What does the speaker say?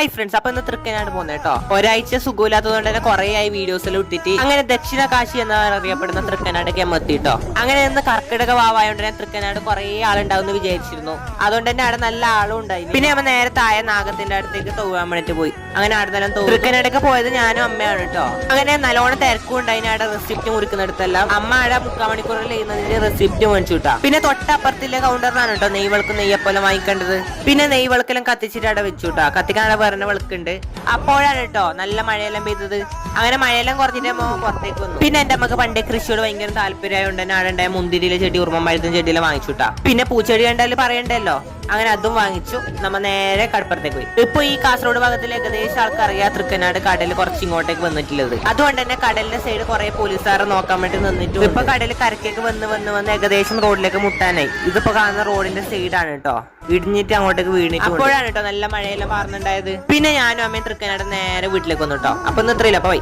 Hi friends, അപ്പൊ ഇന്ന് തൃക്കനാട് പോകുന്നത് കേട്ടോ. ഒരാഴ്ച സുഖമില്ലാത്തതുകൊണ്ട് തന്നെ കുറെ ആയി വീഡിയോസിൽ ഇട്ടിട്ട് അങ്ങനെ ദക്ഷിണ കാശി എന്നാണ് അറിയപ്പെടുന്ന തൃക്കനാടൊക്കെ എത്തിട്ടോ. അങ്ങനെ ഇന്ന് കർക്കിടക വാവായോണ്ട് തന്നെ തൃക്കനാട് കുറെ ആളുണ്ടാവും വിചാരിച്ചിരുന്നു. അതുകൊണ്ട് തന്നെ അവിടെ നല്ല ആളും ഉണ്ടായി. പിന്നെ നമ്മൾ നേരെ താഴെ നാഗത്തിന്റെ അടുത്തേക്ക് തൊഴാൻ വേണ്ടിട്ട് പോയി. അങ്ങനെ അവിടെ നല്ല തൃക്കനാടൊക്കെ പോയത് ഞാനും അമ്മയാണ് കേട്ടോ. അങ്ങനെ നല്ലോണം തിരക്കും ഉണ്ടായി. അവിടെ റെസിപ്റ്റ് മുറിക്കുന്നിടത്തെല്ലാം അമ്മ അവിടെ 3/4 മണിക്കൂറിൽ ചെയ്യുന്നതിന്റെ റെസിപ്റ്റ് മേടിച്ചു കിട്ടാ. പിന്നെ തൊട്ടപ്പുറത്തിലെ കൗണ്ടറിനാണ് കേട്ടോ നെയ്വെളുക്കും നെയ്യപ്പോലെ വാങ്ങിക്കേണ്ടത്. പിന്നെ നെയ്വെളുക്കെല്ലാം കത്തിച്ചിട്ട് അവിടെ വെച്ചു കേട്ടോ. കത്തിക്കാൻ വേറെ വെളുക്കുണ്ട്. അപ്പോഴാണ് കേട്ടോ നല്ല മഴയെല്ലാം പെയ്തത്. അങ്ങനെ മഴയെല്ലാം കുറഞ്ഞിട്ട് പുറത്തേക്ക് വന്നു. പിന്നെ എന്റെ അമ്മക്ക് പണ്ടേ കൃഷിയോട് ഭയങ്കര താല്പര്യമായതുകൊണ്ട് തന്നെ അവിടെ ഉണ്ടായ മുന്തിരിയിലെ ചെടി ഉറുമമ്പഴത്തും ചെടിയെല്ലാം വാങ്ങിച്ചുട്ടാ. പിന്നെ പൂച്ചെടി കണ്ടാലും പറയണ്ടല്ലോ, അങ്ങനെ അതും വാങ്ങിച്ചു. നമ്മ നേരെ കടപ്പുറത്തേക്ക് പോയി. ഇപ്പൊ ഈ കാസർഗോഡ് ഭാഗത്തിൽ ഏകദേശം ആൾക്കറിയാം തൃക്കനാട് കടൽ കുറച്ച് ഇങ്ങോട്ടേക്ക് വന്നിട്ടുള്ളത്. അതുകൊണ്ട് തന്നെ കടലിന്റെ സൈഡ് കുറെ പോലീസുകാരെ നോക്കാൻ വേണ്ടി നിന്നിട്ടു. ഇപ്പൊ കടൽ കരക്കേക്ക് വന്ന് ഏകദേശം റോഡിലേക്ക് മുട്ടാനായി. ഇതിപ്പോ കാണുന്ന റോഡിന്റെ സൈഡാണ് കേട്ടോ. ഇടിഞ്ഞിട്ട് അങ്ങോട്ടേക്ക് വീണിട്ട് അപ്പോഴാണ് കേട്ടോ നല്ല മഴയെല്ലാം പാർന്നുണ്ടായത്. പിന്നെ ഞാനും അമ്മയും തൃക്കനാട് നേരെ വീട്ടിലേക്ക് വന്നു കേട്ടോ. അപ്പൊ ഇന്ന് ഇത്രയില്ല, പോയി.